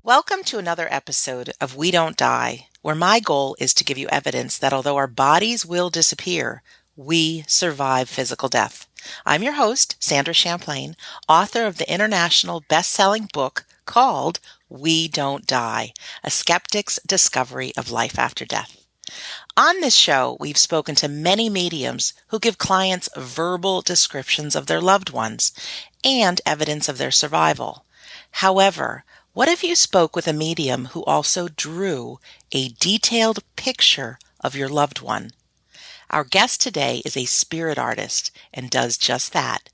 Welcome to another episode of We Don't Die, where my goal is to give you evidence that although our bodies will disappear, we survive physical death. I'm your host, Sandra Champlain, author of the international best-selling book called We Don't Die, A Skeptic's Discovery of Life After Death. On this show, we've spoken to many mediums who give clients verbal descriptions of their loved ones and evidence of their survival. However, what if you spoke with a medium who also drew a detailed picture of your loved one? Our guest today is a spirit artist and does just that.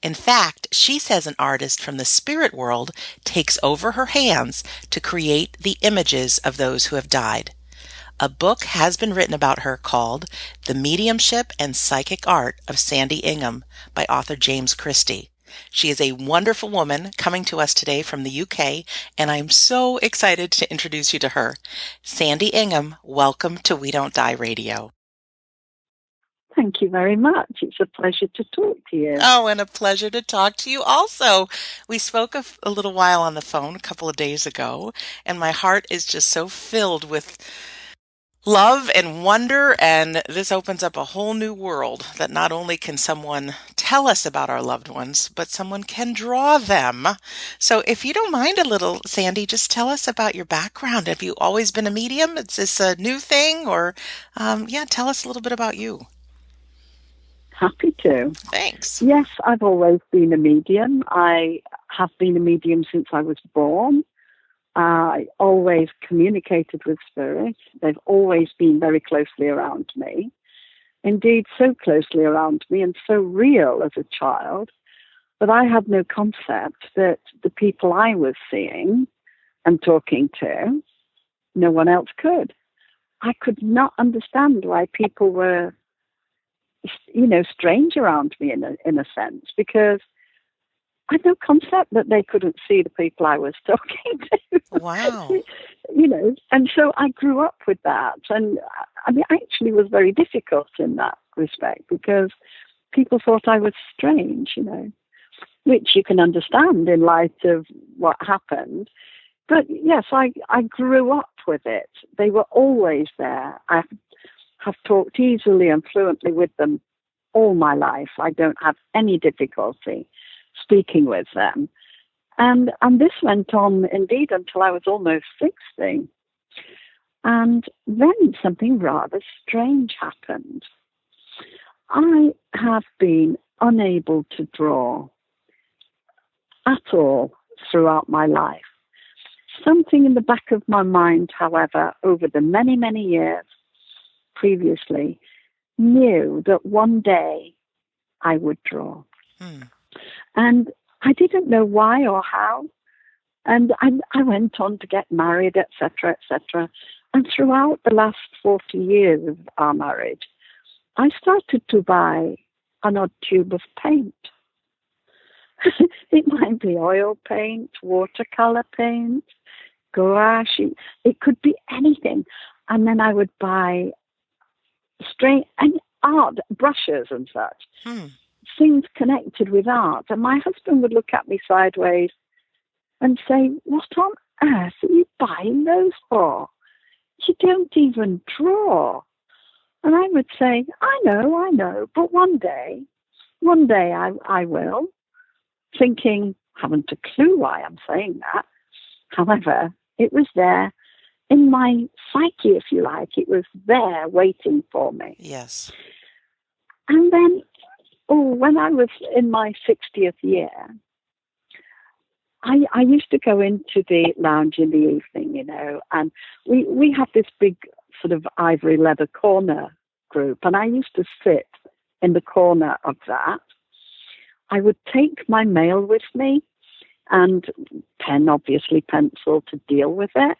In fact, she says an artist from the spirit world takes over her hands to create the images of those who have died. A book has been written about her called The Mediumship and Psychic Art of Sandy Ingham by author James Christie. She is a wonderful woman coming to us today from the UK, and I'm so excited to introduce you to her. Sandy Ingham, welcome to We Don't Die Radio. Thank you very much. It's a pleasure to talk to you. Oh, and a pleasure to talk to you also. We spoke a little while on the phone a couple of days ago, and my heart is just so filled with love and wonder, and this opens up a whole new world that not only can someone tell us about our loved ones, but someone can draw them. So if you don't mind a little, Sandy, just tell us about your background. Have you always been a medium? Is this a new thing? Or, tell us a little bit about you. Happy to. Thanks. Yes, I've always been a medium. I have been a medium since I was born. I always communicated with spirits. They've always been very closely around me. Indeed, so closely around me and so real as a child that I had no concept that the people I was seeing and talking to, no one else could. I could not understand why people were, strange around me in a sense, because I had no concept that they couldn't see the people I was talking to. Wow. And so I grew up with that. And it actually was very difficult in that respect because people thought I was strange, which you can understand in light of what happened. But yes, I grew up with it. They were always there. I have talked easily and fluently with them all my life. I don't have any difficulty speaking with them. And this went on indeed until I was almost 60. And then something rather strange happened. I have been unable to draw at all throughout my life. Something in the back of my mind, however, over the many, many years previously, knew that one day I would draw. And I didn't know why or how. And I went on to get married, etc., etc. And throughout the last 40 years of our marriage, I started to buy an odd tube of paint. It might be oil paint, watercolor paint, gouache. It could be anything. And then I would buy and art, brushes and such, things connected with art. And my husband would look at me sideways and say, "What on earth are you buying those for? You don't even draw." And I would say, I know, but one day I will, thinking, haven't a clue why I'm saying that. However, it was there in my psyche, if you like. It was there waiting for me. Yes. And then, when I was in my 60th year, I used to go into the lounge in the evening, and we have this big sort of ivory leather corner group, and I used to sit in the corner of that. I would take my mail with me and pen, obviously pencil to deal with it,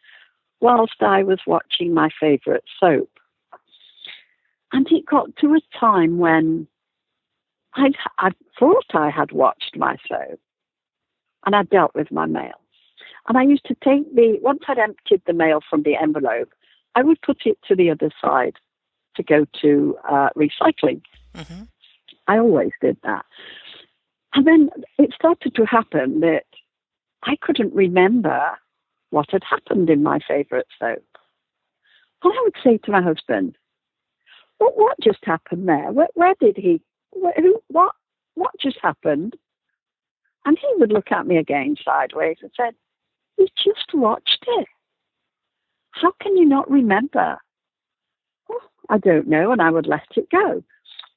whilst I was watching my favorite soap. And it got to a time when I thought I had watched my soap and I dealt with my mail. And I used to take once I'd emptied the mail from the envelope, I would put it to the other side to go to recycling. Mm-hmm. I always did that. And then it started to happen that I couldn't remember what had happened in my favourite soap. And I would say to my husband, what just happened there? Where did he, what just happened? And he would look at me again sideways and said, you just watched it. How can you not remember? Oh, I don't know. And I would let it go.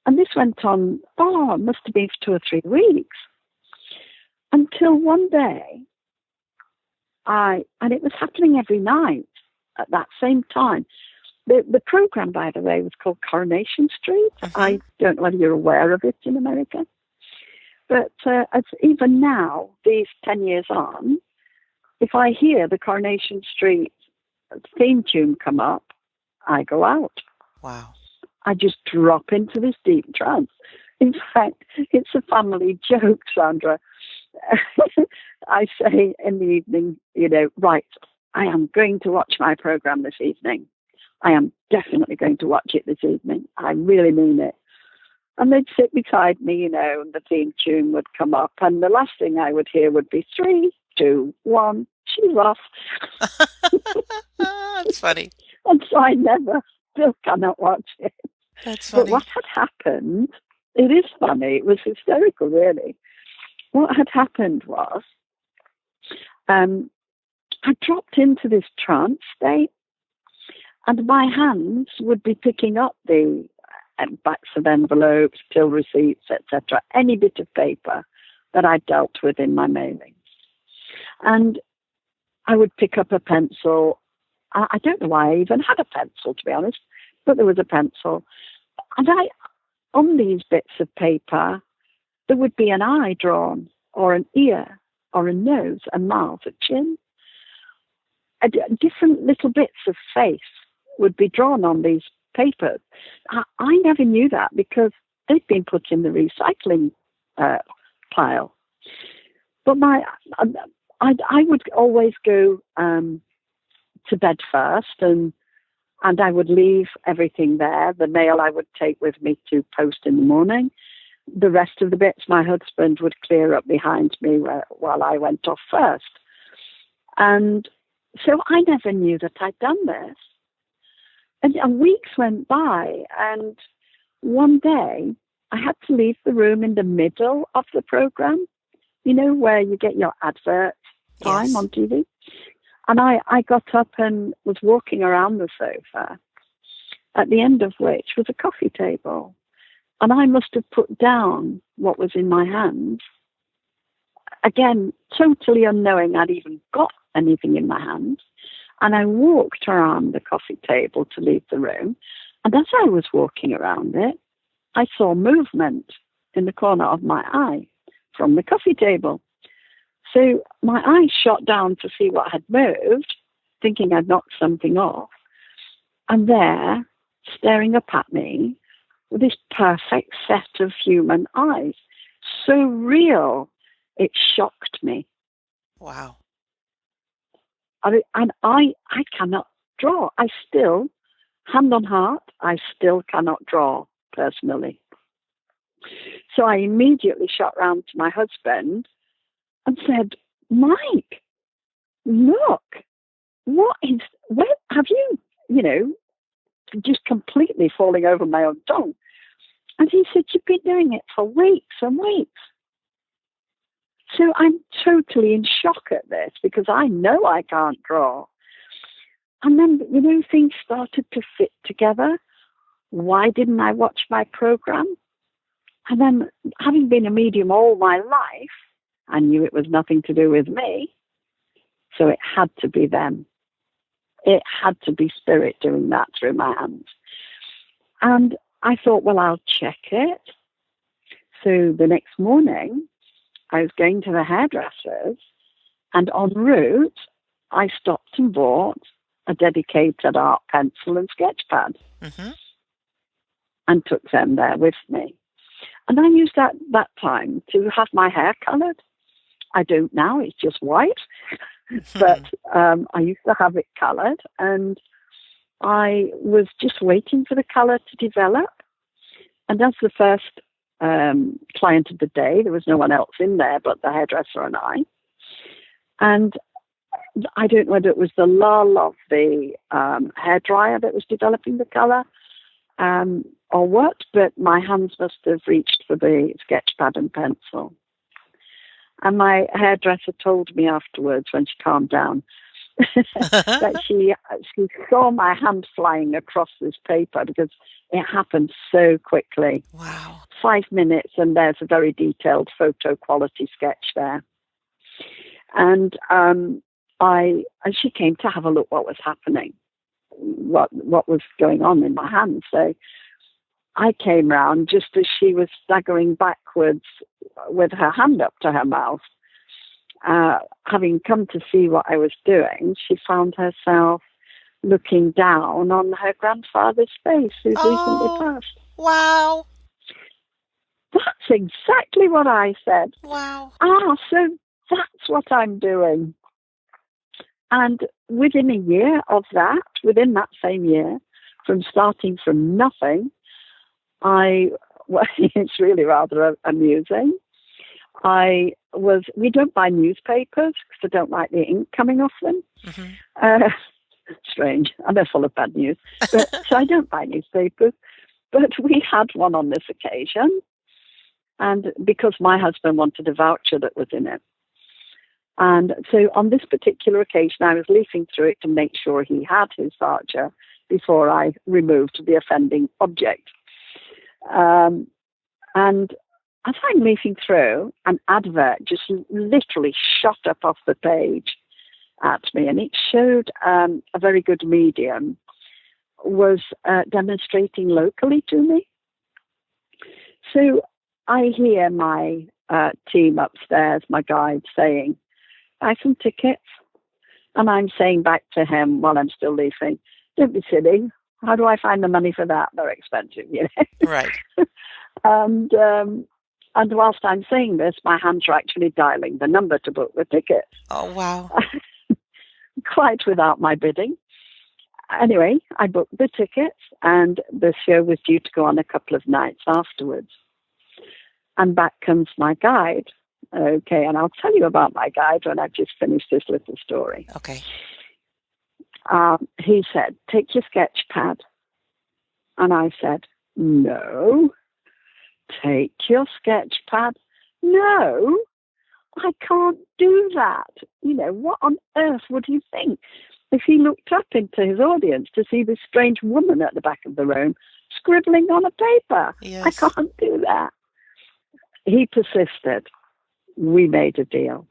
And this went on, it must have been for 2 or 3 weeks. Until one day, and it was happening every night at that same time. The program, by the way, was called Coronation Street. Mm-hmm. I don't know whether you're aware of it in America. But even now, these 10 years on, if I hear the Coronation Street theme tune come up, I go out. Wow. I just drop into this deep trance. In fact, it's a family joke, Sandra. I say in the evening, right, I am going to watch my program this evening. I am definitely going to watch it this evening. I really mean it. And they'd sit beside me, and the theme tune would come up. And the last thing I would hear would be 3, 2, 1, she's off. That's funny. And so I still cannot watch it. That's funny. But what had happened, it is funny, it was hysterical, really. What had happened was, I dropped into this trance state, and my hands would be picking up the backs of envelopes, till receipts, etc., any bit of paper that I dealt with in my mailings. And I would pick up a pencil. I don't know why I even had a pencil, to be honest, but there was a pencil. And on these bits of paper, there would be an eye drawn, or an ear, or a nose, a mouth, a chin. Different little bits of face would be drawn on these papers. I never knew that because they'd been put in the recycling pile. But I would always go to bed first, and I would leave everything there. The mail I would take with me to post in the morning. The rest of the bits my husband would clear up behind me while I went off first. And so I never knew that I'd done this. And weeks went by, and one day I had to leave the room in the middle of the program, where you get your advert time on TV. And I got up and was walking around the sofa, at the end of which was a coffee table. And I must have put down what was in my hands. Again, totally unknowing I'd even got anything in my hands. And I walked around the coffee table to leave the room. And as I was walking around it, I saw movement in the corner of my eye from the coffee table. So my eyes shot down to see what had moved, thinking I'd knocked something off. And there, staring up at me, with this perfect set of human eyes. So real, it shocked me. Wow. And I cannot draw. I still, hand on heart, I still cannot draw personally. So I immediately shot round to my husband and said, Mike, look, where have you, just completely falling over my own tongue. And he said, you've been doing it for weeks and weeks. So I'm totally in shock at this because I know I can't draw. And then, things started to fit together. Why didn't I watch my program? And then, having been a medium all my life, I knew it was nothing to do with me. So it had to be them. It had to be spirit doing that through my hands. And I thought, well, I'll check it. So the next morning, I was going to the hairdressers, and en route, I stopped and bought a dedicated art pencil and sketch pad, and took them there with me. And I used that time to have my hair coloured. I don't now, it's just white. But I used to have it coloured, and I was just waiting for the colour to develop. And as the first client of the day, there was no one else in there but the hairdresser and I. And I don't know whether it was the lull of the hairdryer that was developing the colour or what, but my hands must have reached for the sketch pad and pencil. And my hairdresser told me afterwards, when she calmed down, that she saw my hand flying across this paper because it happened so quickly. Wow. 5 minutes, and there's a very detailed photo quality sketch there. And she came to have a look what was happening, what was going on in my hand. So I came round just as she was staggering backwards with her hand up to her mouth. Having come to see what I was doing, she found herself looking down on her grandfather's face, who's recently passed. Wow. That's exactly what I said. Wow. So that's what I'm doing. And within a year of that, within that same year, from starting from nothing, it's really rather amusing. We don't buy newspapers because I don't like the ink coming off them. Mm-hmm. Strange, and they're full of bad news. So I don't buy newspapers. But we had one on this occasion, and because my husband wanted a voucher that was in it. And so on this particular occasion, I was leafing through it to make sure he had his voucher before I removed the offending object. And as I'm leafing through, an advert just literally shot up off the page at me, and it showed a very good medium was demonstrating locally to me. So I hear my team upstairs, my guide, saying, "Buy some tickets." And I'm saying back to him while I'm still leafing, "Don't be silly. How do I find the money for that? They're expensive, you know." Right. And whilst I'm saying this, my hands are actually dialing the number to book the ticket. Oh, wow. Quite without my bidding. Anyway, I booked the tickets, and the show was due to go on a couple of nights afterwards. And back comes my guide. Okay, and I'll tell you about my guide when I've just finished this little story. Okay. He said, "Take your sketch pad." And I said, "No." "Take your sketch pad." "No, I can't do that." You know, what on earth would he think if he looked up into his audience to see this strange woman at the back of the room scribbling on a paper? Yes. I can't do that. He persisted. We made a deal.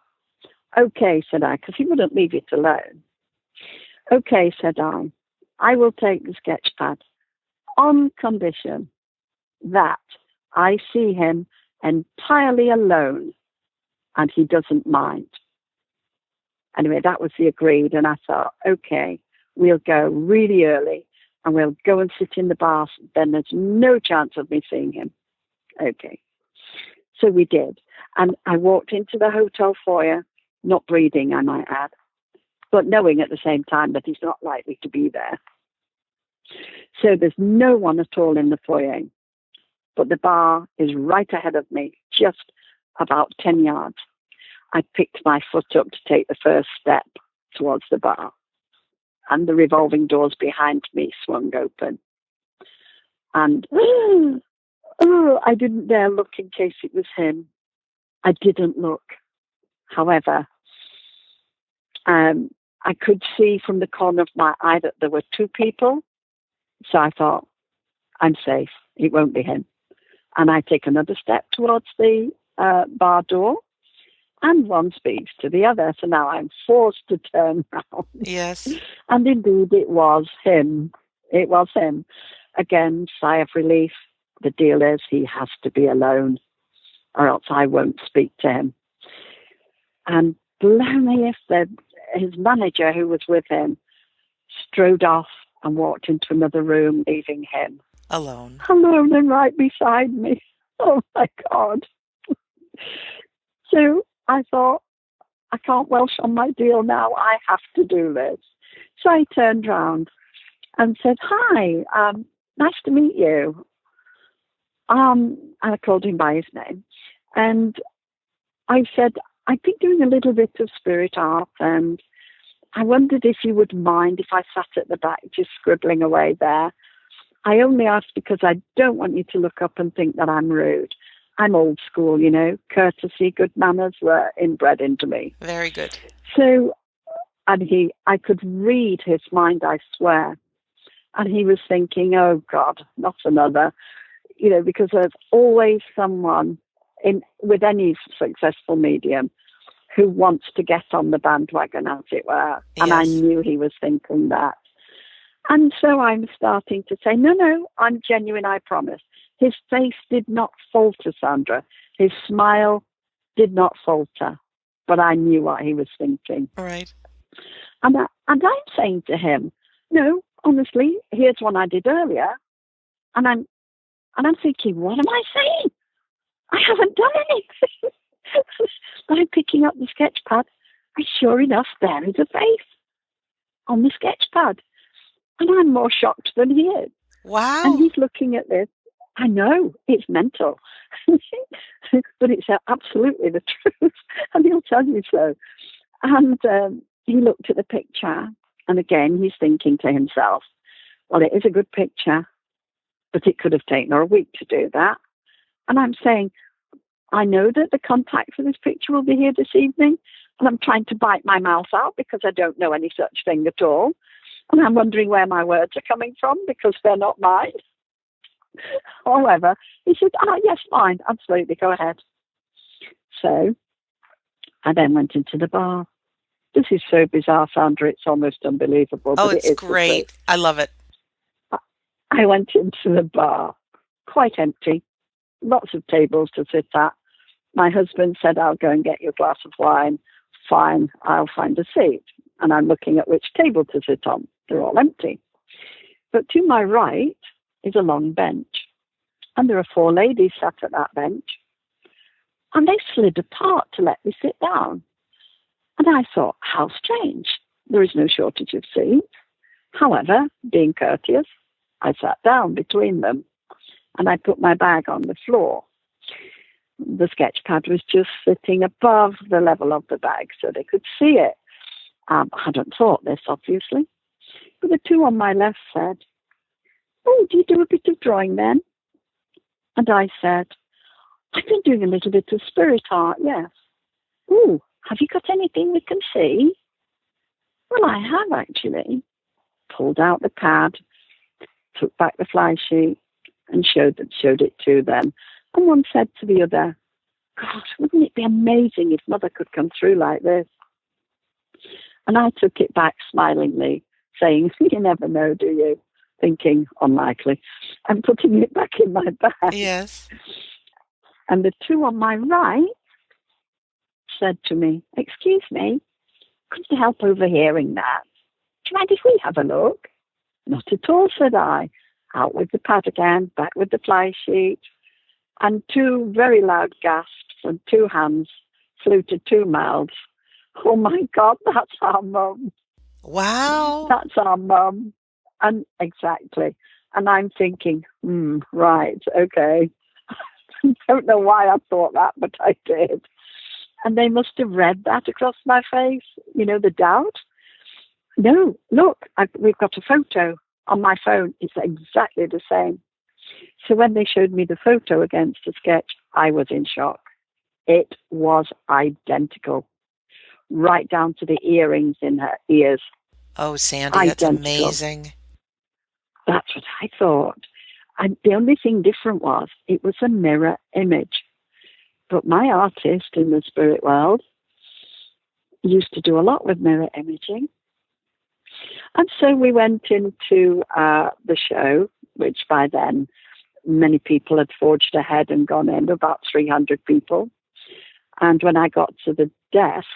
"Okay," said I, because he wouldn't leave it alone. "Okay," said I will take the sketch pad on condition that I see him entirely alone and he doesn't mind." Anyway, that was the agreed, and I thought, okay, we'll go really early and we'll go and sit in the bar. Then there's no chance of me seeing him. Okay. So we did. And I walked into the hotel foyer, not breathing, I might add, but knowing at the same time that he's not likely to be there. So there's no one at all in the foyer, but the bar is right ahead of me, just about 10 yards. I picked my foot up to take the first step towards the bar, and the revolving doors behind me swung open. And I didn't dare look in case it was him. I didn't look. However, I could see from the corner of my eye that there were two people. So I thought, I'm safe. It won't be him. And I take another step towards the bar door, and one speaks to the other. So now I'm forced to turn round. Yes. And indeed, it was him. It was him. Again, sigh of relief. The deal is he has to be alone, or else I won't speak to him. And blow me if his manager, who was with him, strode off and walked into another room, leaving him alone and right beside me. Oh my God. So I thought, I can't welsh on my deal now. I have to do this. So I turned round and said, "Hi, nice to meet you." And I called him by his name. And I said, "I've been doing a little bit of spirit art, and I wondered if you would mind if I sat at the back just scribbling away there. I only asked because I don't want you to look up and think that I'm rude. I'm old school, you know. Courtesy, good manners were inbred into me. Very good. So, and I could read his mind, I swear. And he was thinking, oh God, not another. You know, because there's always someone with any successful medium who wants to get on the bandwagon, as it were. And I Yes. knew he was thinking that. And so I'm starting to say, no, I'm genuine, I promise. His face did not falter, Sandra. His smile did not falter. But I knew what he was thinking. Right. And I'm saying to him, no, honestly, here's one I did earlier. And I'm thinking, what am I saying? I haven't done anything. I'm picking up the sketch pad, and sure enough, there is a face on the sketch pad. And I'm more shocked than he is. And Wow. he's looking at this. I know, it's mental. But it's absolutely the truth. And he'll tell you so. And he looked at the picture. And again, he's thinking to himself, well, it is a good picture, but it could have taken her a week to do that. And I'm saying, I know that the contact for this picture will be here this evening, and I'm trying to bite my mouth out because I don't know any such thing at all. And I'm wondering where my words are coming from because they're not mine. However, he said, yes, fine, absolutely, go ahead. So I then went into the bar. This is so bizarre, Sandra, it's almost unbelievable, Oh, but it it's is the truth. great. I love it. I went into the bar, quite empty, lots of tables to sit at. My husband said, I'll go and get you a glass of wine. Fine, I'll find a seat. And I'm looking at which table to sit on. They're all empty. But to my right is a long bench. And there are 4 ladies sat at that bench. And they slid apart to let me sit down. And I thought, how strange. There is no shortage of seats. However, being courteous, I sat down between them. And I put my bag on the floor. The sketch pad was just sitting above the level of the bag so they could see it. I hadn't thought this, obviously. But the 2 on my left said, oh, do you do a bit of drawing then? And I said, I've been doing a little bit of spirit art, yes. Oh, have you got anything we can see? Well, I have actually. Pulled out the pad, took back the fly sheet, and showed it to them. And one said to the other, God, wouldn't it be amazing if Mother could come through like this? And I took it back smilingly, saying, you never know, do you? Thinking, unlikely. And putting it back in my bag. Yes. And the 2 on my right said to me, excuse me, could you help overhearing that? Do you mind if we have a look? Not at all, said I. Out with the pad again, back with the fly sheet. And 2 very loud gasps and 2 hands flew to 2 mouths. Oh my God, that's our mum. Wow. That's our mum. And exactly. And I'm thinking, right, okay. Don't know why I thought that, but I did. And they must have read that across my face, you know, the doubt. No, look, we've got a photo on my phone. It's exactly the same. So when they showed me the photo against the sketch, I was in shock. It was identical, right down to the earrings in her ears. Oh, Sandy, that's Identical. amazing. That's what I thought. And the only thing different was it was a mirror image. But my artist in the spirit world used to do a lot with mirror imaging. And so we went into the show, which by then many people had forged ahead and gone in, about 300 people. And when I got to the desk,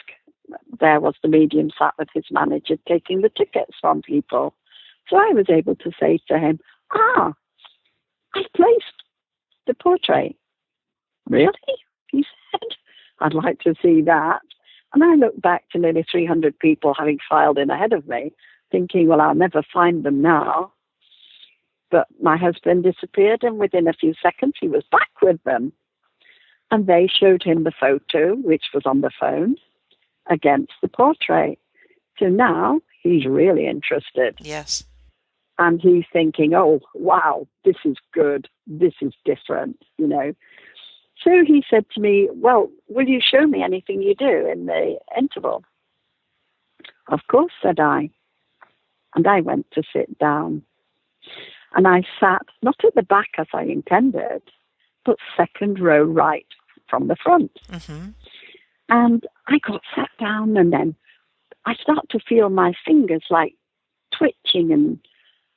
there was the medium sat with his manager taking the tickets from people. So I was able to say to him, I've placed the portrait. Really? He said, I'd like to see that. And I looked back to nearly 300 people having filed in ahead of me, thinking, well, I'll never find them now. But my husband disappeared, and within a few seconds, he was back with them. And they showed him the photo, which was on the phone, against the portrait. So now he's really interested. Yes. And he's thinking, oh, wow, this is good. This is different, you know. So he said to me, well, will you show me anything you do in the interval? Of course, said I. And I went to sit down. And I sat not at the back as I intended, but second row right from the front. Mm-hmm. And I got sat down, and then I start to feel my fingers like twitching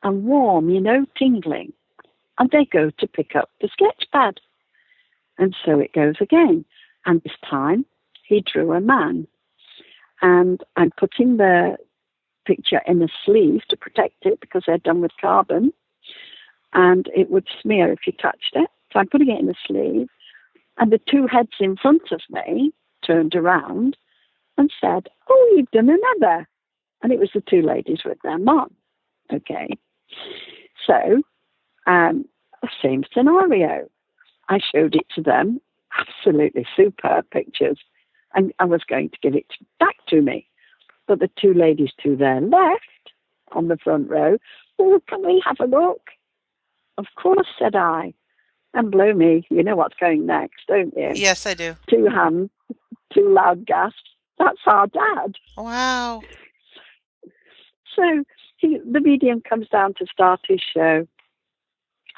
and warm, you know, tingling. And they go to pick up the sketch pad. And so it goes again. And this time he drew a man. And I'm putting the picture in a sleeve to protect it because they're done with carbon. And it would smear if you touched it. So I'm putting it in a sleeve. And the two heads in front of me turned around and said, oh, you've done another. And it was the two ladies with their mom. Okay. So, same scenario. I showed it to them. Absolutely superb pictures. And I was going to give it back to me. But the two ladies to their left on the front row, oh, can we have a look? Of course, said I. And blow me, you know what's going next, don't you? Yes, I do. Two hands, two loud gasps. That's our dad. Wow. So the medium comes down to start his show.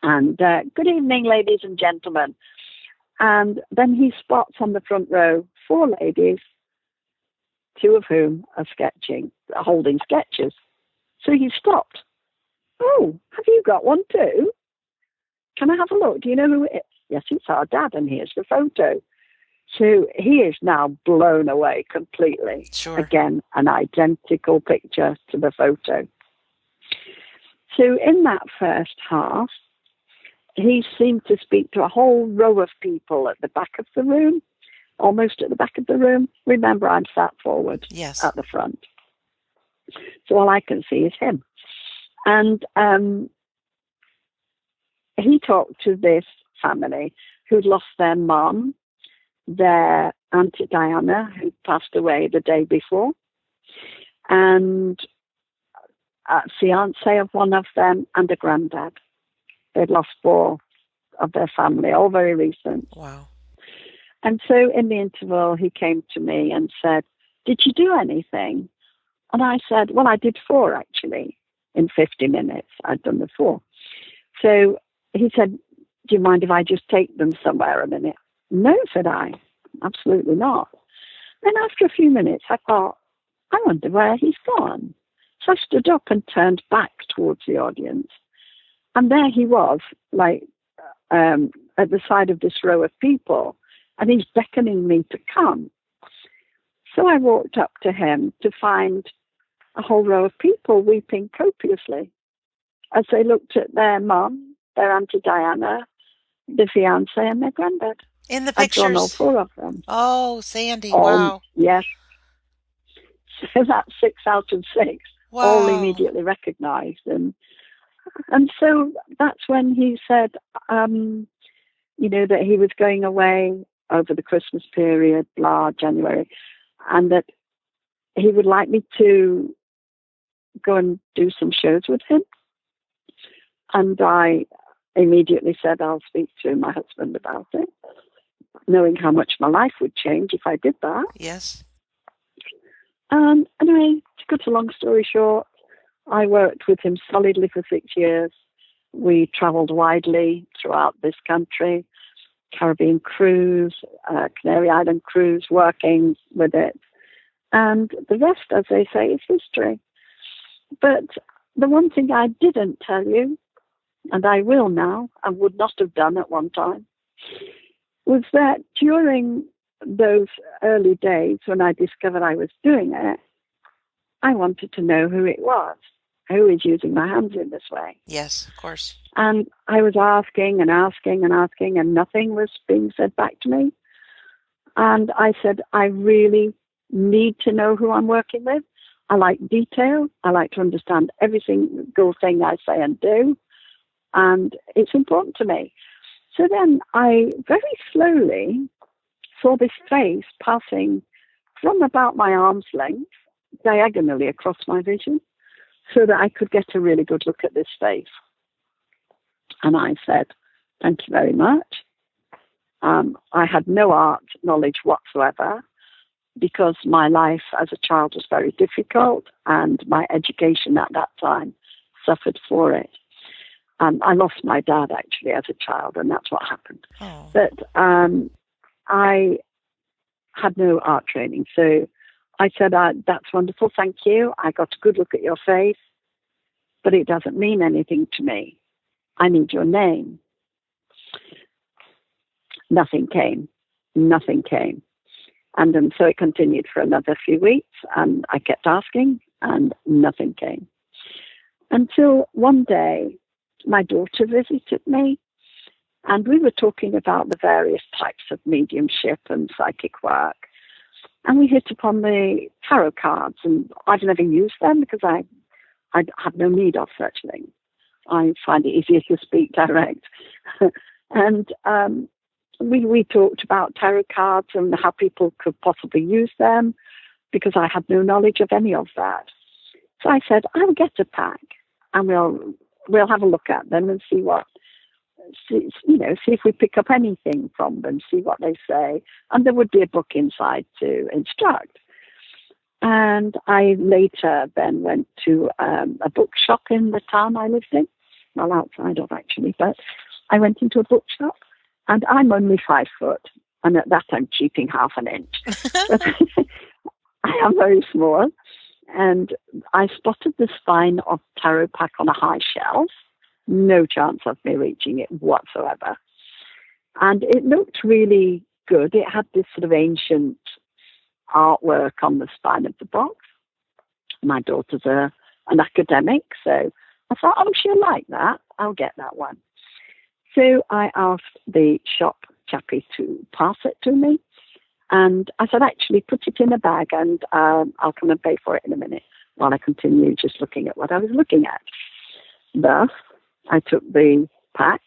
And good evening, ladies and gentlemen. And then he spots on the front row 4 ladies, 2 of whom are holding sketches. So he stopped. Oh, have you got one too? Can I have a look? Do you know who it is? Yes, it's our dad, and here's the photo. So he is now blown away completely. Sure. Again, an identical picture to the photo. So in that first half, he seemed to speak to a whole row of people at the back of the room, almost at the back of the room. Remember, I'm sat forward at the front. So all I can see is him. And he talked to this family who'd lost their mom, their Auntie Diana, who passed away the day before, and a fiance of one of them, and a granddad. They'd lost 4 of their family, all very recent. Wow. And so in the interval, he came to me and said, did you do anything? And I said, well, I did 4, actually, in 50 minutes. I'd done the 4. So he said, do you mind if I just take them somewhere a minute? No, said I, absolutely not. Then after a few minutes, I thought, I wonder where he's gone. So I stood up and turned back towards the audience. And there he was, like at the side of this row of people, and he's beckoning me to come. So I walked up to him to find a whole row of people weeping copiously as they looked at their mum, their Auntie Diana, the fiance, and their granddad. In the I'd drawn all pictures. 4 of them. Oh, Sandy, wow. Yes. So that's 6 out of 6, Wow. all immediately recognized. And so that's when he said, you know, that he was going away over the Christmas period, January, and that he would like me to go and do some shows with him. And I immediately said, I'll speak to my husband about it, knowing how much my life would change if I did that. Yes. Anyway, to cut a long story short, I worked with him solidly for 6 years. We traveled widely throughout this country, Caribbean cruise, Canary Island cruise, working with it. And the rest, as they say, is history. But the one thing I didn't tell you, and I will now, and would not have done at one time, was that during those early days when I discovered I was doing it, I wanted to know who it was, who is using my hands in this way. Yes, of course. And I was asking and asking and asking, and nothing was being said back to me. And I said, I really need to know who I'm working with. I like detail. I like to understand every single thing I say and do. And it's important to me. So then I very slowly saw this face passing from about my arm's length diagonally across my vision so that I could get a really good look at this face. And I said, thank you very much. I had no art knowledge whatsoever because my life as a child was very difficult and my education at that time suffered for it. I lost my dad actually as a child, and that's what happened. Oh. But I had no art training. So I said, that's wonderful, thank you. I got a good look at your face, but it doesn't mean anything to me. I need your name. Nothing came. Nothing came. And then so it continued for another few weeks, and I kept asking, and nothing came. Until one day, my daughter visited me, and we were talking about the various types of mediumship and psychic work. And we hit upon the tarot cards, and I've never used them because I have no need of such things. I find it easier to speak direct. And we talked about tarot cards and how people could possibly use them because I had no knowledge of any of that. So I said, I'll get a pack and we'll have a look at them and see if we pick up anything from them, see what they say. And there would be a book inside to instruct. And I later then went to a bookshop in the town I lived in. Well, outside of actually, but I went into a bookshop, and I'm only 5 foot, and at that I'm cheating half an inch. But I am very small, and I spotted the spine of tarot pack on a high shelf. No chance of me reaching it whatsoever. And it looked really good. It had this sort of ancient artwork on the spine of the box. My daughter's an academic, so I thought, oh, she'll like that. I'll get that one. So I asked the shop chappie to pass it to me. And I said, actually, put it in a bag and I'll come and pay for it in a minute while I continue just looking at what I was looking at. Thus, I took the pack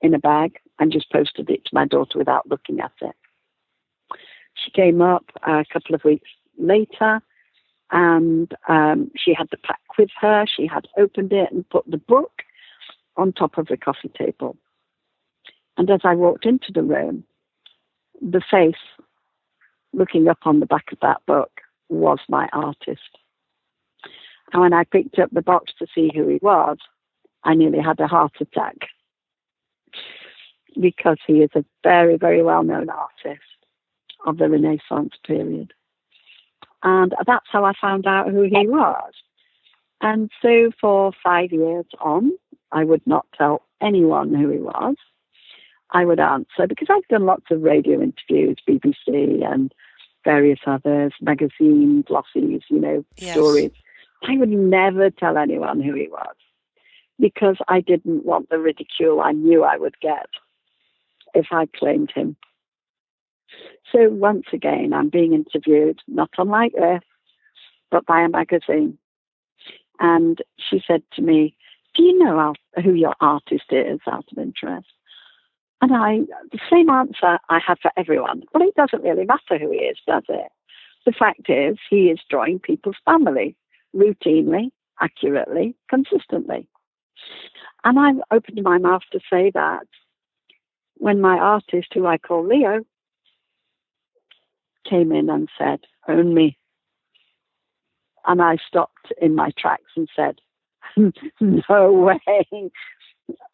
in a bag and just posted it to my daughter without looking at it. She came up a couple of weeks later, and she had the pack with her. She had opened it and put the book on top of the coffee table. And as I walked into the room, the face looking up on the back of that book was my artist. And when I picked up the box to see who he was, I nearly had a heart attack because he is a very, very well-known artist of the Renaissance period. And that's how I found out who he was. And so for 5 years on, I would not tell anyone who he was. I would answer, because I've done lots of radio interviews, BBC and various others, magazine glossies, Yes. stories. I would never tell anyone who he was because I didn't want the ridicule I knew I would get if I claimed him. So once again, I'm being interviewed, not unlike this, but by a magazine. And she said to me, do you know who your artist is, out of interest? And the same answer I had for everyone. Well, it doesn't really matter who he is, does it? The fact is, he is drawing people's family routinely, accurately, consistently. And I opened my mouth to say that when my artist, who I call Leo, came in and said, own me. And I stopped in my tracks and said, no way.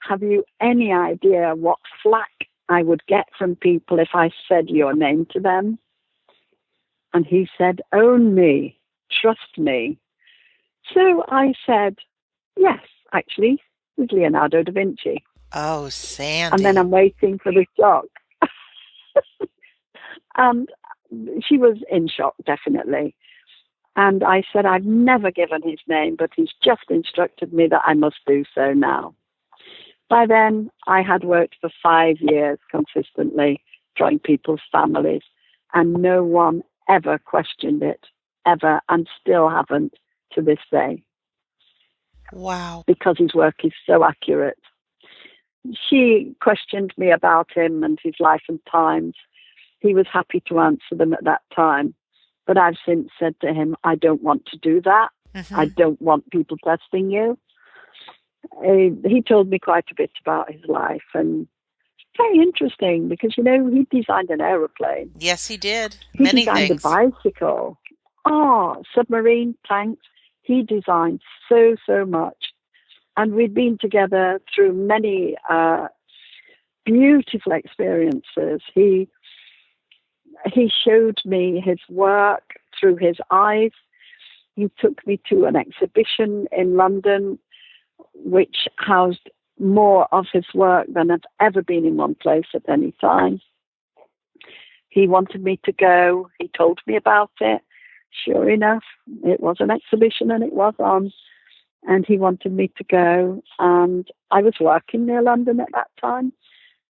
Have you any idea what flack I would get from people if I said your name to them? And he said, own me, trust me. So I said, yes, actually, it was Leonardo da Vinci. Oh, Sandy. And then I'm waiting for the shock. And she was in shock, definitely. And I said, I've never given his name, but he's just instructed me that I must do so now. By then, I had worked for 5 years consistently, drawing people's families, and no one ever questioned it, ever, and still haven't to this day. Wow. Because his work is so accurate. She questioned me about him and his life and times. He was happy to answer them at that time. But I've since said to him, I don't want to do that. I Mm-hmm. don't want people testing you. He told me quite a bit about his life, and very interesting because, he designed an aeroplane. Yes, he did. He Many designed a things. bicycle. Oh, submarine, tanks. He designed so, so much. And we'd been together through many beautiful experiences. He showed me his work through his eyes. He took me to an exhibition in London, which housed more of his work than had ever been in one place at any time. He wanted me to go. He told me about it. Sure enough, it was an exhibition and it was on. And he wanted me to go. And I was working near London at that time.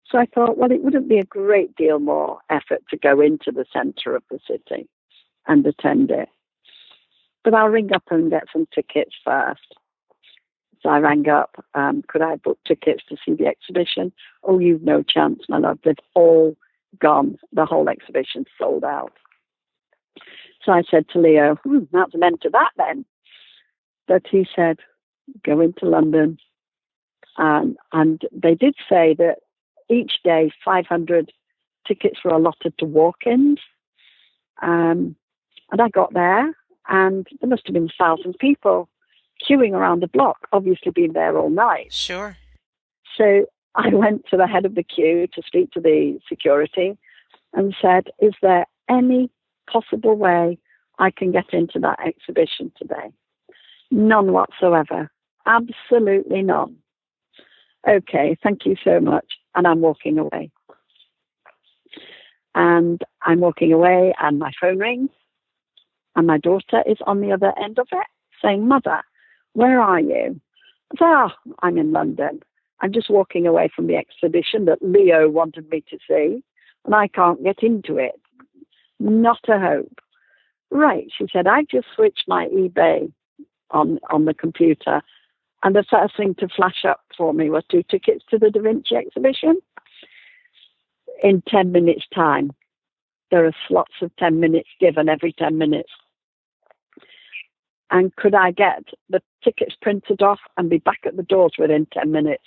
So I thought, well, it wouldn't be a great deal more effort to go into the centre of the city and attend it. But I'll ring up and get some tickets first. So I rang up, could I book tickets to see the exhibition? Oh, you've no chance, my love. They've all gone. The whole exhibition sold out. So I said to Leo, that's an end to that then. But he said, go into London. And they did say that each day 500 tickets were allotted to walk-ins. And I got there, and there must have been 1,000 people queuing around the block, obviously been there all night. Sure. So I went to the head of the queue to speak to the security and said, is there any possible way I can get into that exhibition today? None whatsoever. Absolutely none. Okay, thank you so much. And I'm walking away. And I'm walking away, and my phone rings, and my daughter is on the other end of it saying, Mother, where are you? I said, I'm in London. I'm just walking away from the exhibition that Leo wanted me to see, and I can't get into it. Not a hope. Right, she said, I just switched my eBay on the computer, and the first thing to flash up for me was 2 tickets to the Da Vinci exhibition in 10 minutes' time. There are slots of 10 minutes given every 10 minutes. And could I get the tickets printed off and be back at the doors within 10 minutes?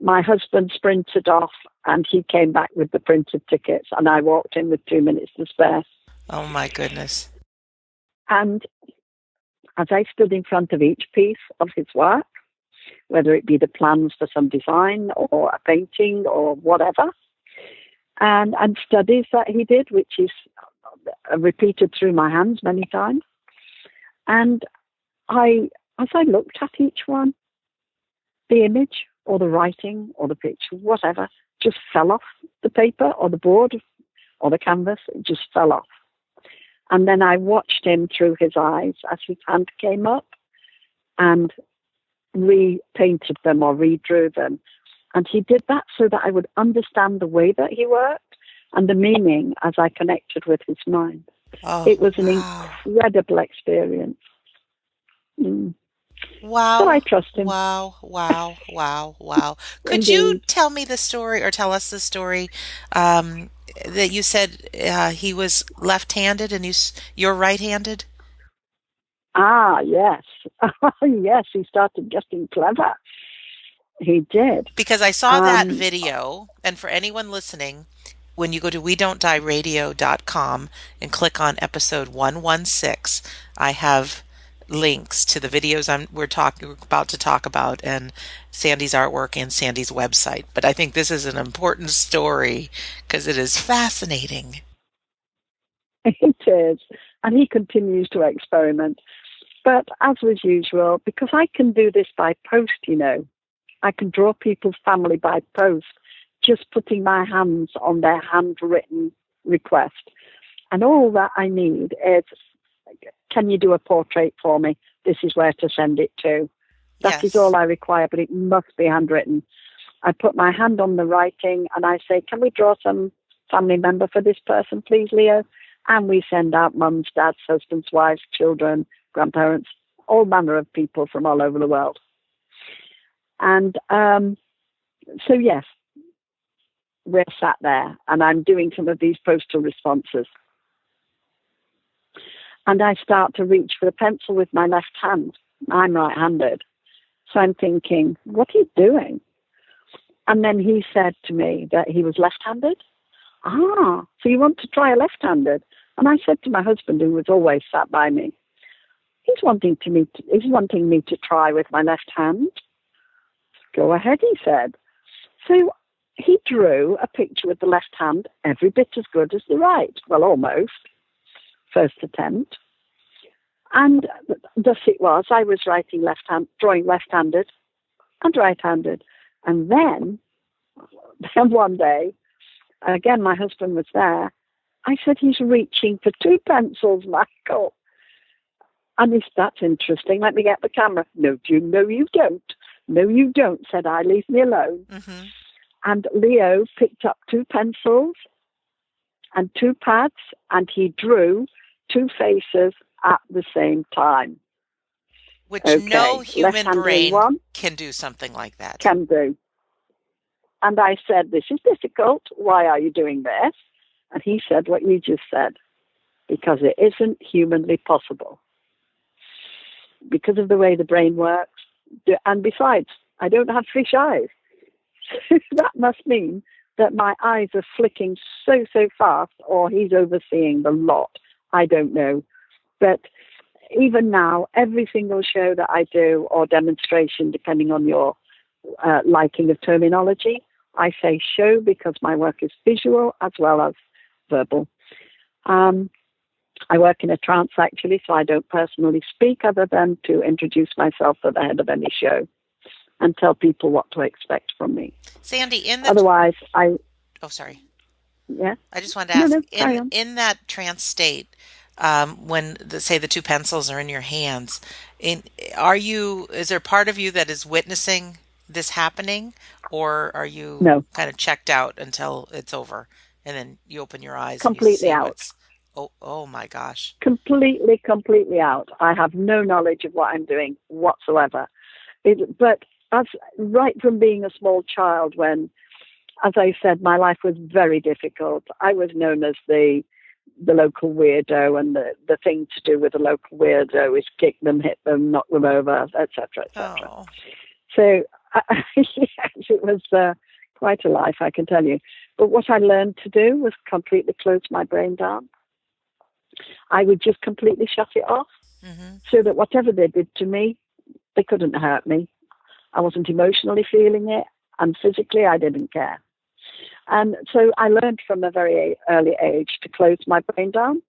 My husband sprinted off, and he came back with the printed tickets, and I walked in with 2 minutes to spare. Oh, my goodness. And as I stood in front of each piece of his work, whether it be the plans for some design or a painting or whatever, and studies that he did, which is repeated through my hands many times. And as I looked at each one, the image or the writing or the picture, whatever, just fell off the paper or the board or the canvas. It just fell off. And then I watched him through his eyes as his hand came up and repainted them or redrew them. And he did that so that I would understand the way that he worked and the meaning as I connected with his mind. Oh, It was an wow. incredible experience. So I Wow. trust him. Wow. Wow. Wow. Wow. Could you Indeed. tell me the story or tell us the story um, that you said he was left-handed and you're right-handed? Yes. Yes, he started getting clever. He did. Because I saw that Um, video, and for anyone listening, when you go to we-don't-die-radio.com and click on episode 116, I have links to the videos we're about to talk about and Sandy's artwork and Sandy's website. But I think this is an important story because it is fascinating. it is. And he continues to experiment. But as was usual, because I can do this by post, I can draw people's family by post, just putting my hands on their handwritten request. And all that I need is, can you do a portrait for me? This is where to send it to. That is Yes. all I require, but it must be handwritten. I put my hand on the writing and I say, can we draw some family member for this person, please, Leo? And we send out mums, dads, husbands, wives, children, grandparents, all manner of people from all over the world. And so, yes, we're sat there and I'm doing some of these postal responses. And I start to reach for the pencil with my left hand. I'm right-handed. So I'm thinking, what are you doing? And then he said to me that he was left-handed. Ah, so you want to try a left-handed? And I said to my husband, who was always sat by me, he's wanting me to try with my left hand. Go ahead, he said. So he drew a picture with the left hand, every bit as good as the right. Well, almost. First attempt. And thus it was. I was drawing left-handed and right-handed. And then one day, again, my husband was there. I said, he's reaching for 2 pencils, Michael. And he said, that's interesting. Let me get the camera. No, you don't. No, you don't, said I. Leave me alone. Mm-hmm. And Leo picked up 2 pencils and 2 pads, and he drew 2 faces at the same time. Which no human brain can do something like that. Can do. And I said, this is difficult. Why are you doing this? And he said what you just said, because it isn't humanly possible. Because of the way the brain works. And besides, I don't have fish eyes. That must mean that my eyes are flicking so fast, or he's overseeing the lot. I don't know. But even now, every single show that I do, or demonstration, depending on your liking of terminology, I say show because my work is visual as well as verbal. I work in a trance, actually, so I don't personally speak other than to introduce myself at the head of any show and tell people what to expect from me. Sandy, otherwise, Oh, sorry. Yeah? I just wanted to ask, in that trance state, when, say, the 2 pencils are in your hands, is there part of you that is witnessing this happening, or are you kind of checked out until it's over, and then you open your eyes completely and you see out. Oh my gosh. Completely out. I have no knowledge of what I'm doing whatsoever. But right from being a small child, when, as I said, my life was very difficult. I was known as the local weirdo, and the thing to do with a local weirdo is kick them, hit them, knock them over, etc., etc. Oh. So, yes, it was quite a life, I can tell you. But what I learned to do was completely close my brain down. I would just completely shut it off, so that whatever they did to me, they couldn't hurt me. I wasn't emotionally feeling it, and physically I didn't care. And so I learned from a very early age to close my brain down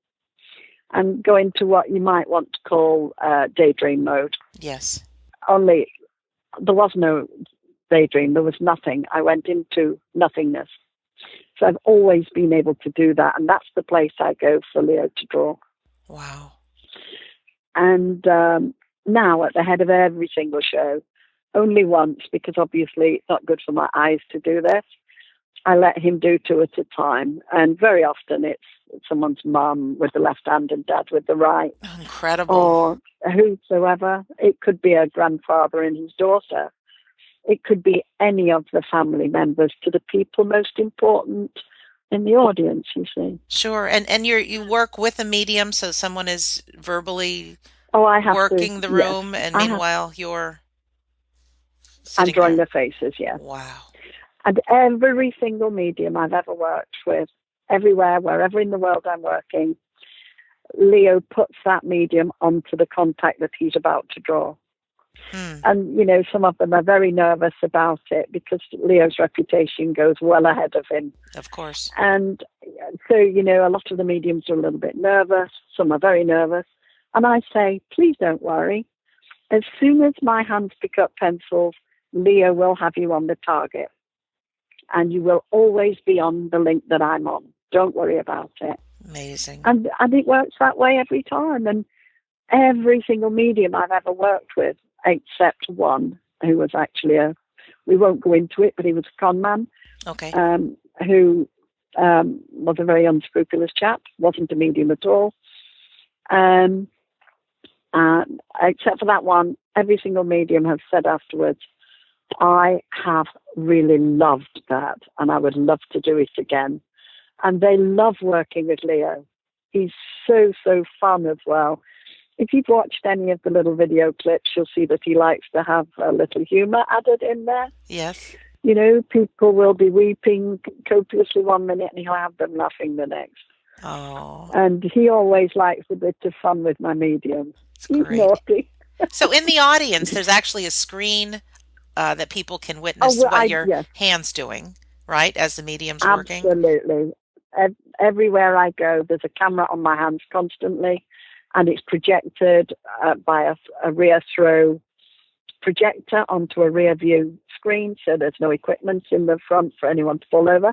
and go into what you might want to call daydream mode. Yes. Only there was no daydream. There was nothing. I went into nothingness. So I've always been able to do that, and that's the place I go for Leo to draw. Wow. And now at the head of every single show, only once, because obviously it's not good for my eyes to do this, I let him do 2 at a time. And very often it's someone's mum with the left hand and dad with the right. Incredible. Or whosoever. It could be a grandfather and his daughter. It could be any of the family members to the people most important in the audience, you see. Sure. And you work with a medium, so someone is verbally working the room, yes. And meanwhile you're sitting I'm drawing there. their faces, yes. Wow. And every single medium I've ever worked with, everywhere, wherever in the world I'm working, Leo puts that medium onto the contact that he's about to draw. And, some of them are very nervous about it because Leo's reputation goes well ahead of him. Of course. And so, a lot of the mediums are a little bit nervous. Some are very nervous. And I say, please don't worry. As soon as my hands pick up pencils, Leo will have you on the target. And you will always be on the link that I'm on. Don't worry about it. Amazing. And it works that way every time. And every single medium I've ever worked with, except one who was actually we won't go into it, but he was a con man. Okay. Who was a very unscrupulous chap, wasn't a medium at all. Except for that one, every single medium has said afterwards, I have really loved that, and I would love to do it again. And they love working with Leo. He's so, so fun as well. If you've watched any of the little video clips, you'll see that he likes to have a little humor added in there. Yes. You know, people will be weeping copiously one minute and he'll have them laughing the next. Oh, And he always likes a bit of fun with my medium. it's He's great. naughty. So in the audience, there's actually a screen that people can Oh, witness well, what your yes, hand's doing, right? As the medium's working. absolutely. Everywhere I go, there's a camera on my hands constantly, and it's projected by a rear throw projector onto a rear view screen, so there's no equipment in the front for anyone to fall over.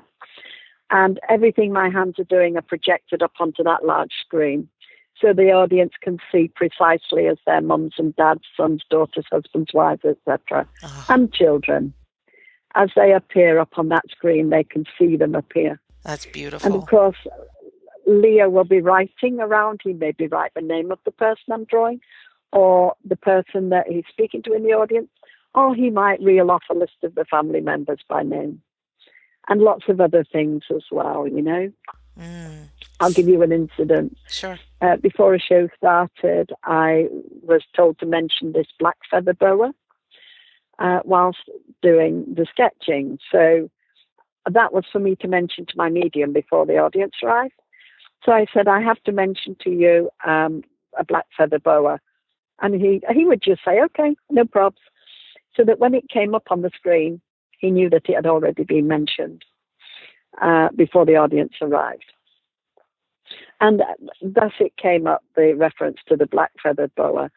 And everything my hands are doing are projected up onto that large screen, so the audience can see precisely as their mums and dads, sons, daughters, husbands, wives, etc., Oh, and children. As they appear up on that screen, they can see them appear. that's And of beautiful. course, Leo will be writing around. He may be write the name of the person I'm drawing, or the person that he's speaking to in the audience, or he might reel off a list of the family members by name, and lots of other things as well, you know. Mm, I'll give you an incident. sure. Before a show started, I was told to mention this black feather boa whilst doing the sketching. So that was for me to mention to my medium before the audience arrived. So I said, I have to mention to you a black feather boa. And he would just say, okay, no probs. So that when it came up on the screen, he knew that it had already been mentioned before the audience arrived. And thus it came up, the reference to the black feathered boa.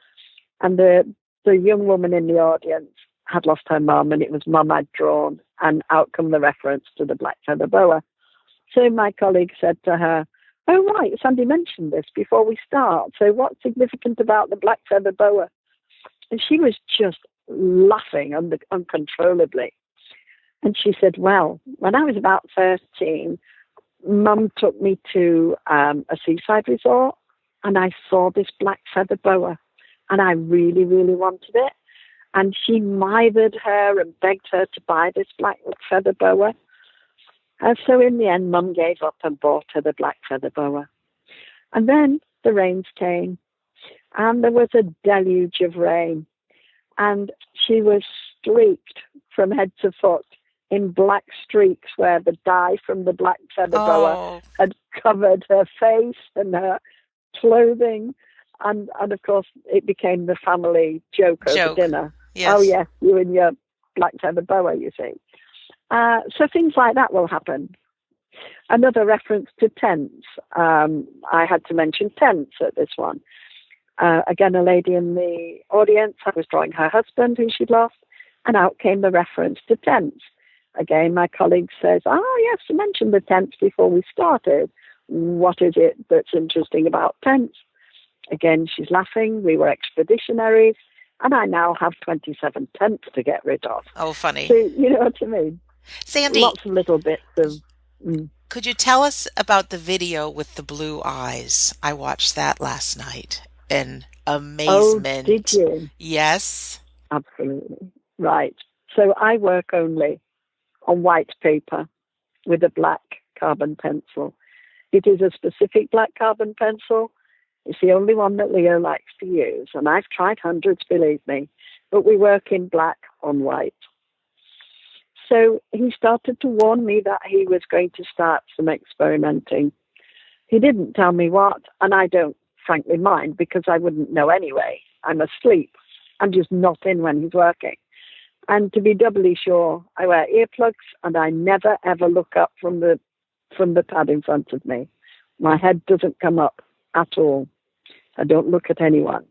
And the young woman in the audience had lost her mum, and it was mum I'd drawn, and out come the reference to the black feather boa. So my colleague said to her, oh, right, Sandy mentioned this before we start. So what's significant about the black feather boa? And she was just laughing uncontrollably. And she said, well, when I was about 13, Mum took me to a seaside resort, and I saw this black feather boa, and I really, really wanted it. And she mithered her and begged her to buy this black feather boa. And so in the end, Mum gave up and bought her the black feather boa. And then the rains came, and there was a deluge of rain, and she was streaked from head to foot in black streaks where the dye from the black feather boa Oh, had covered her face and her clothing. And of course, it became the family joke over joke. dinner. Oh, Yes. yes, you and your black feather boa, you see. So things like that will happen. Another reference to tents. I had to mention tents at this one. Again, a lady in the audience, I was drawing her husband who she'd lost, and out came the reference to tents. Again, my colleague says, yes, you mentioned the tents before we started. What is it that's interesting about tents? Again, she's laughing. We were expeditionaries, and I now have 27 tents to get rid of. Oh, So, funny. you know what I mean? Sandy, Lots of little bits of... could you tell us about the video with the blue eyes? I watched that last night in Oh, did amazement. you? Yes. Absolutely. Right. So I work only on white paper with a black carbon pencil. It is a specific black carbon pencil. It's the only one that Leo likes to use. And I've tried hundreds, believe me. But we work in black on white. So he started to warn me that he was going to start some experimenting. He didn't tell me what, and I don't frankly mind because I wouldn't know anyway. I'm asleep. I'm just not in when he's working. And to be doubly sure, I wear earplugs, and I never ever look up from the pad in front of me. My head doesn't come up at all. I don't look at anyone.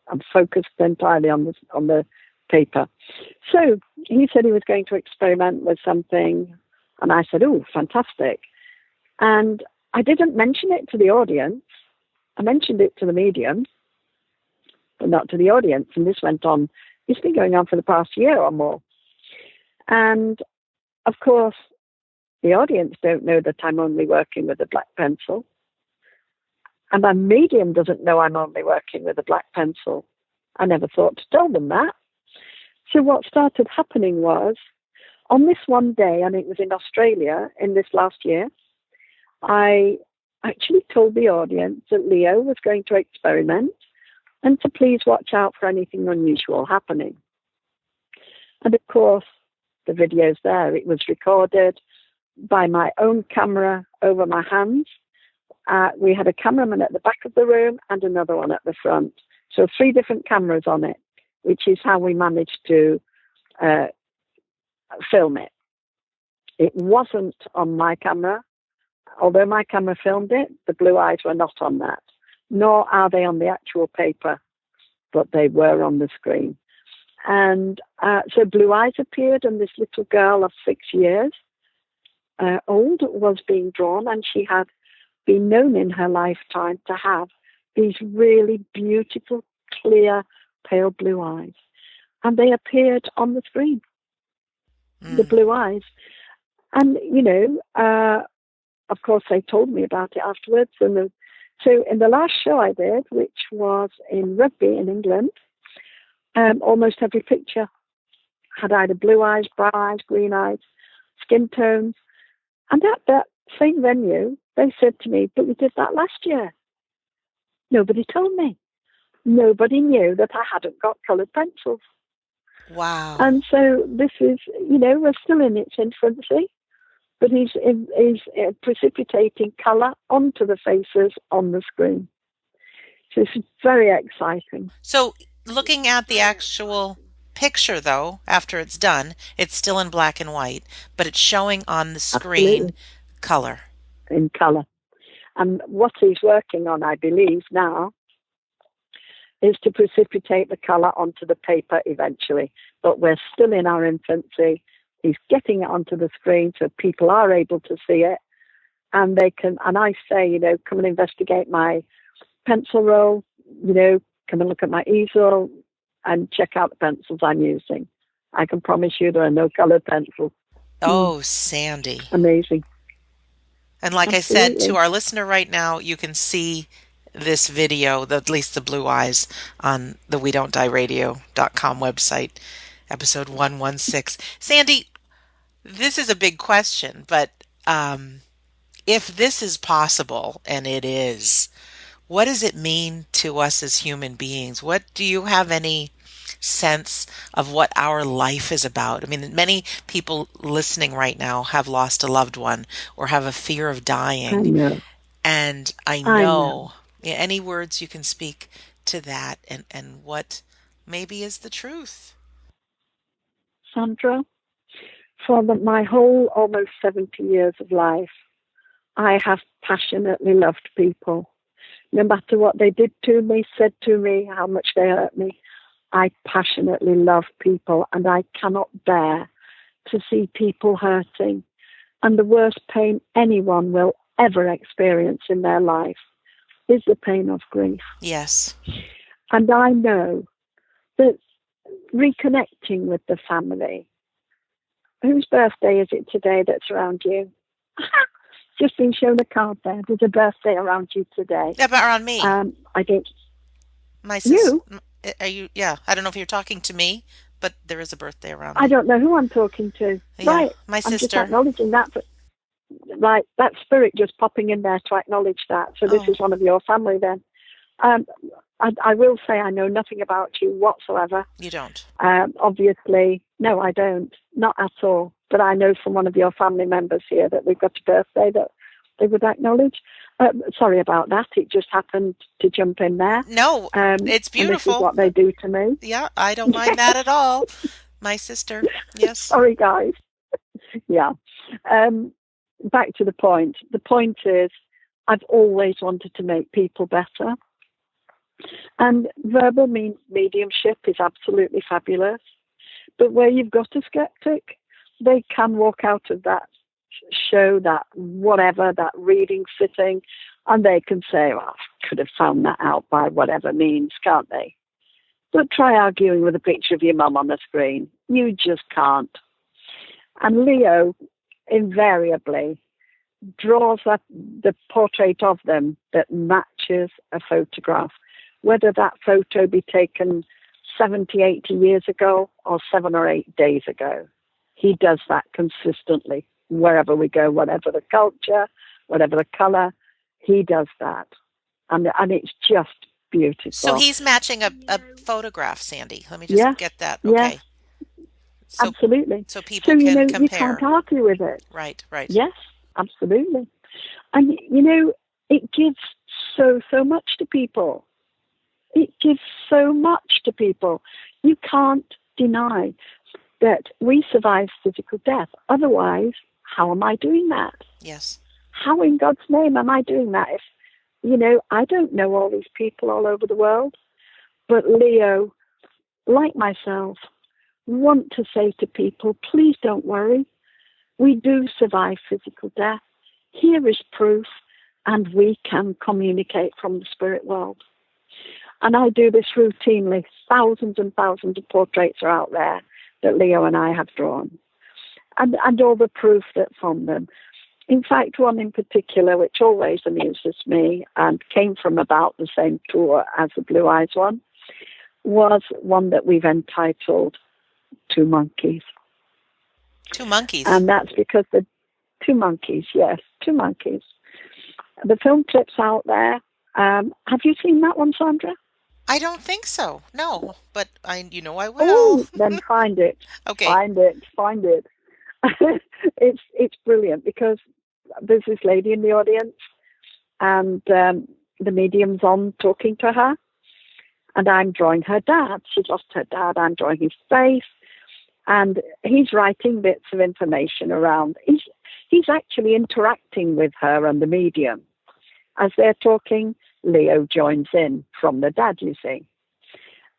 I'm focused entirely on the paper. So he said he was going to experiment with something, and I said, "Oh, fantastic!" And I didn't mention it to the audience. I mentioned it to the medium, but not to the audience. And this went on. It's been going on for the past year or more. And of course, the audience don't know that I'm only working with a black pencil. And my medium doesn't know I'm only working with a black pencil. I never thought to tell them that. So what started happening was, on this one day, and it was in Australia in this last year, I actually told the audience that Leo was going to experiment and to please watch out for anything unusual happening. And of course, the video's there. It was recorded by my own camera over my hands. We had a cameraman at the back of the room and another one at the front. So 3 different cameras on it, which is how we managed to film it. It wasn't on my camera. Although my camera filmed it, the blue eyes were not on that, nor are they on the actual paper, but they were on the screen. And so blue eyes appeared, and this little girl of 6 years old was being drawn, and she had been known in her lifetime to have these really beautiful, clear, pale blue eyes. And they appeared on the screen, the blue eyes. And, of course, they told me about it afterwards. And so in the last show I did, which was in Rugby in England, almost every picture had either blue eyes, brown eyes, green eyes, skin tones. And at that same venue, they said to me, but we did that last year. Nobody told me. Nobody knew that I hadn't got coloured pencils. Wow. And so this is, we're still in its infancy, but he's precipitating colour onto the faces on the screen. So it's very exciting. So looking at the actual picture, though, after it's done, it's still in black and white, but it's showing on the screen color. In color. And what he's working on, I believe, now is to precipitate the color onto the paper eventually. But we're still in our infancy. He's getting it onto the screen so people are able to see it. And they can, and I say, come and investigate my pencil roll, come and look at my easel and check out the pencils I'm using. I can promise you there are no colored pencils. Oh, Sandy. Amazing. And like Absolutely. I said, to our listener right now, you can see this video, at least the blue eyes, on the WeDon'tDieRadio.com website, episode 116. Sandy, this is a big question, but if this is possible, and it is, what does it mean to us as human beings? What do you have any sense of what our life is about? I mean, many people listening right now have lost a loved one or have a fear of dying. I know. And I know. Yeah, any words you can speak to that and what maybe is the truth? Sandra, for my whole almost 70 years of life, I have passionately loved people. No matter what they did to me, said to me, how much they hurt me, I passionately love people, and I cannot bear to see people hurting. And the worst pain anyone will ever experience in their life is the pain of grief. Yes. And I know that reconnecting with the family, whose birthday is it today that's around you? Just been shown a card there. There's a birthday around you today. Yeah, but around me. I don't. My sister. You? Are you? Yeah. I don't know if you're talking to me, but there is a birthday around me. I don't know who I'm talking to. Yeah, right. my sister. I'm just acknowledging that. But, right. That spirit just popping in there to acknowledge that. So this is one of your family then. I will say I know nothing about you whatsoever. You don't? Obviously, no, I don't. Not at all. But I know from one of your family members here that we've got a birthday that they would acknowledge. Sorry about that. It just happened to jump in there. No, it's beautiful. And this is what they do to me. Yeah, I don't mind that at all. My sister, yes. Sorry, guys. Yeah. Back to the point. The point is, I've always wanted to make people better. And verbal mediumship is absolutely fabulous. But where you've got a skeptic, they can walk out of that show, that whatever, that reading sitting, and they can say, well, I could have found that out by whatever means, can't they? But try arguing with a picture of your mum on the screen. You just can't. And Leo invariably draws up the portrait of them that matches a photograph, whether that photo be taken 70, 80 years ago or 7 or 8 days ago. He does that consistently wherever we go, whatever the culture, whatever the color. he does that. And it's just So beautiful. he's matching a photograph, Sandy. Let me just Yes, get that. yes, Okay. So absolutely. so So, people can you can't compare. argue with it. Right, right. Yes, absolutely. And, it gives so much to people. It gives so much to people. You can't deny that we survive physical death. Otherwise, how am I doing that? Yes. How in God's name am I doing that? If, I don't know all these people all over the world, but Leo, like myself, want to say to people, please don't worry. We do survive physical death. Here is proof, and we can communicate from the spirit world. And I do this routinely. Thousands and thousands of portraits are out there that Leo and I have drawn, and all the proof that's from them. In fact, one in particular, which always amuses me and came from about the same tour as the Blue Eyes one, was one that we've entitled Two Monkeys. Two monkeys. And that's because the two monkeys, yes, two monkeys. The film clip's out there. Have you seen that one, Sandra? I don't think so. No, but I will. Oh, then find it. Okay. Find it. Find it. It's brilliant because there's this lady in the audience and the medium's on talking to her, and I'm drawing her dad. She's lost her dad. I'm drawing his face, and he's writing bits of information around. He's actually interacting with her and the medium. As they're talking, Leo joins in from the dad, you see.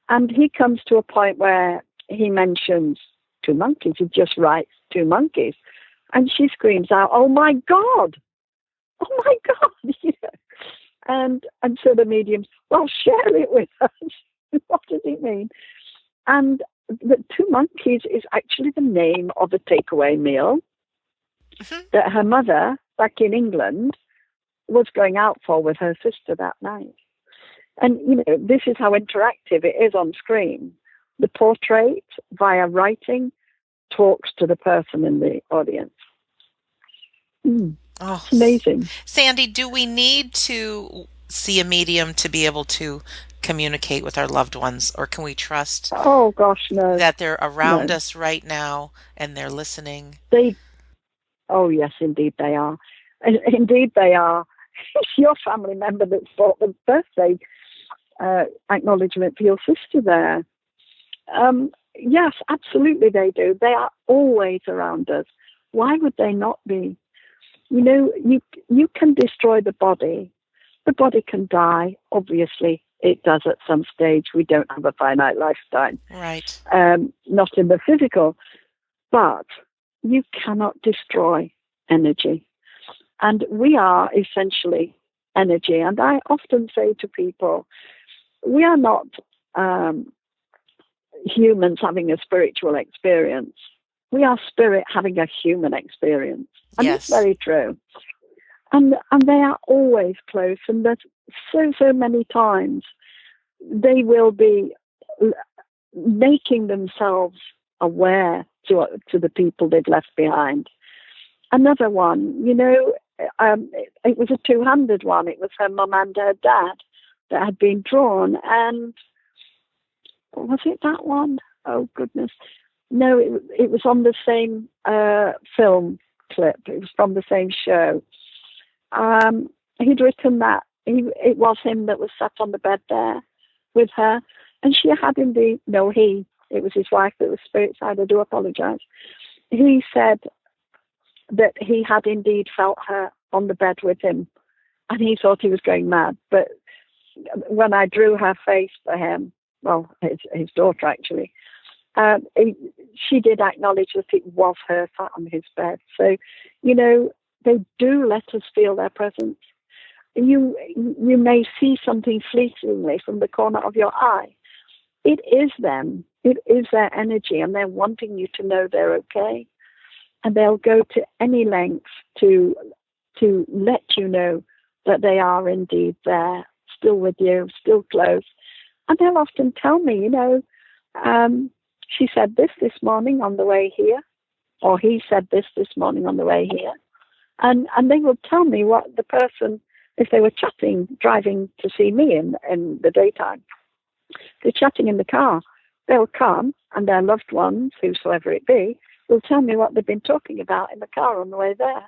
And he comes to a point where he mentions two monkeys. He just writes two monkeys. And she screams out, "Oh my God! Oh my God!" And so the medium, well, share it with us. What does it mean? And the two monkeys is actually the name of a takeaway meal Mhm. that her mother, back in England, was going out for with her sister that night. And, this is how interactive it is on screen. The portrait, via writing, talks to the person in the audience. Oh, It's amazing. Sandy, do we need to see a medium to be able to communicate with our loved ones, or can we trust Oh, gosh, no. that they're around No. us right now and they're listening? They, oh, yes, indeed they are. Indeed they are. It's your family member that's bought the birthday acknowledgement for your sister there. Yes, absolutely they do. They are always around us. Why would they not be? You can destroy the body. The body can die. Obviously, it does at some stage. We don't have a finite lifetime. Right. Not in the physical. But you cannot destroy energy. And we are essentially energy. And I often say to people, we are not humans having a spiritual experience. We are spirit having a human experience. And it's Yes. very true. And they are always close. And there's so many times they will be making themselves aware to the people they've left behind. Another one, it was a two-handed one. It was her mum and her dad that had been drawn. And was it that one? Oh, goodness. No, it was on the same film clip. It was from the same show. He'd written that. It was him that was sat on the bed there with her. And she had indeed, it was his wife that was spirit side. I do apologize. He said that he had indeed felt her on the bed with him. And he thought he was going mad. But when I drew her face for him, well, his daughter actually, she did acknowledge that it was her sat on his bed. So, they do let us feel their presence. You may see something fleetingly from the corner of your eye. It is them. It is their energy, and they're wanting you to know they're okay. And they'll go to any lengths to let you know that they are indeed there, still with you, still close. And they'll often tell me, she said this morning on the way here, or he said this morning on the way here. And they will tell me what the person if they were chatting, driving to see me in the daytime, they're chatting in the car, they'll come and their loved ones, whosoever it be, will tell me what they've been talking about in the car on the way there.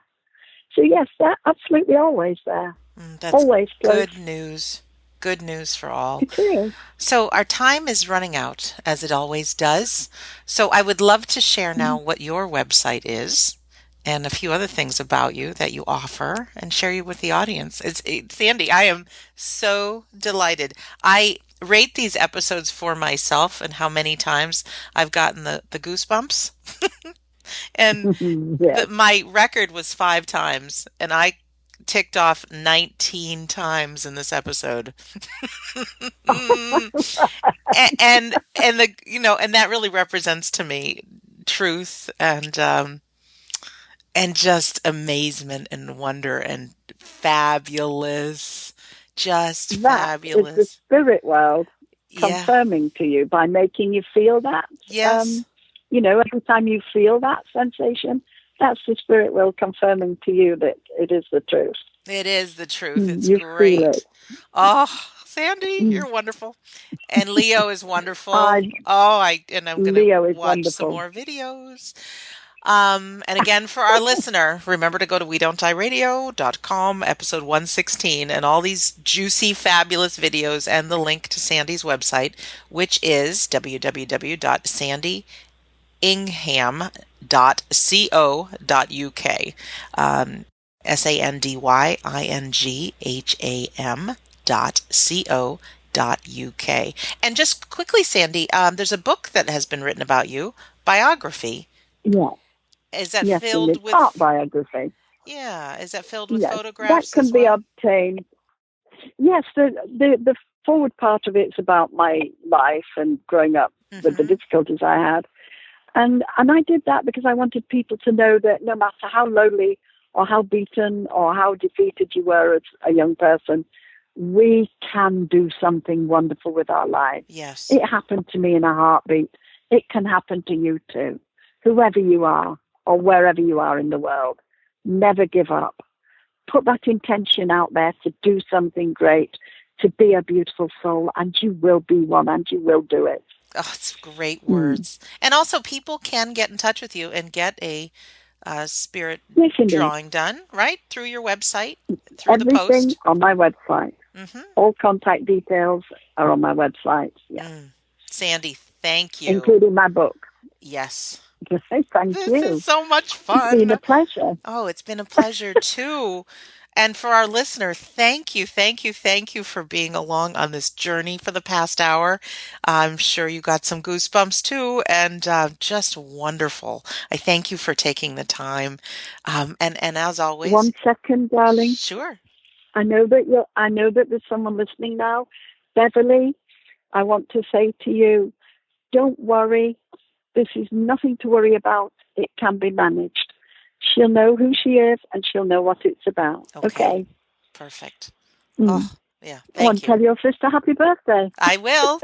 So yes, they're absolutely always there, That's always close. good news. Good news for all. It is. So our time is running out, as it always does. So I would love to share now what your website is and a few other things about you that you offer and share you with the audience. Sandy, I am so delighted. I rate these episodes for myself and how many times I've gotten the goosebumps. And Yes. my record was 5 times, and I ticked off 19 times in this episode. And the and that really represents to me truth and just amazement and wonder and fabulous, just That is the fabulous. spirit world Yeah. confirming to you by making you feel that. Yes. Every time you feel that sensation, that's the spirit world confirming to you that it is the truth. It is the truth. It's You feel it. great. Oh, Sandy, Mm. you're wonderful. And Leo is wonderful. I I'm going to Leo is watch some wonderful. more videos. And again, for our listener, remember to go to WeDon'tDieRadio.com, episode 116, and all these juicy, fabulous videos, and the link to Sandy's website, which is www.sandyingham.co.uk. SANDYINGHAM.co.uk. And just quickly, Sandy, there's a book that has been written about you, biography. Yes, Is that yes, and filled it's art with, biography. yeah, is that filled with Yes, that photographs can as be well? obtained. Yes, the forward part of it's about my life and growing up with the Mm-hmm. difficulties I had. And I did that because I wanted people to know that no matter how lowly or how beaten or how defeated you were as a young person, we can do something wonderful with our lives. Yes. It happened to me in a heartbeat. It can happen to you too. Whoever you are or wherever you are in the world, never give up. Put that intention out there to do something great, to be a beautiful soul, and you will be one and you will do it. Oh, it's great Mm. words. And also, people can get in touch with you and get a spirit Yes, indeed. drawing done, right? Through your website, through the Everything post. on my website. Mm-hmm. All contact details are on my website. Yes, Sandy, thank you. including my book. Yes. Thank This is you. so much It's been a fun. pleasure. Oh, it's been a pleasure too. And for our listener, thank you, thank you, thank you for being along on this journey for the past hour. I'm sure you got some goosebumps too, and just wonderful. I thank you for taking the time. And as always, 1 second, darling. sure. I know that there's someone listening now. Beverly, I want to say to you, don't worry. This is nothing to worry about. It can be managed. She'll know who she is and she'll know what it's about. Okay, Okay. perfect. Mm. Oh, yeah, I want thank to you. tell your sister happy birthday. I will.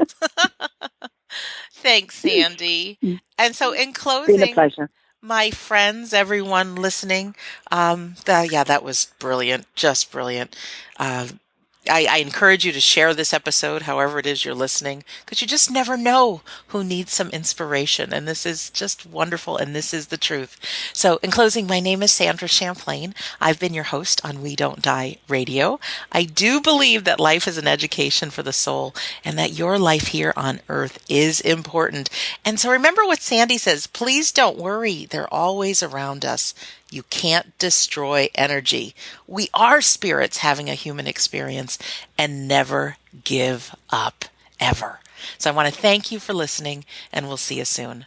Thanks, Sandy. Mm. And so, in Been a closing, pleasure. my friends, everyone listening, yeah, that was brilliant, just brilliant. Uh, I encourage you to share this episode, however it is you're listening, because you just never know who needs some inspiration. And this is just wonderful, and this is the truth. So, in closing, my name is Sandra Champlain. I've been your host on We Don't Die Radio. I do believe that life is an education for the soul, and that your life here on earth is important. And so, remember what Sandy says, please don't worry, they're always around us. You can't destroy energy. We are spirits having a human experience, and never give up ever. So I want to thank you for listening, and we'll see you soon.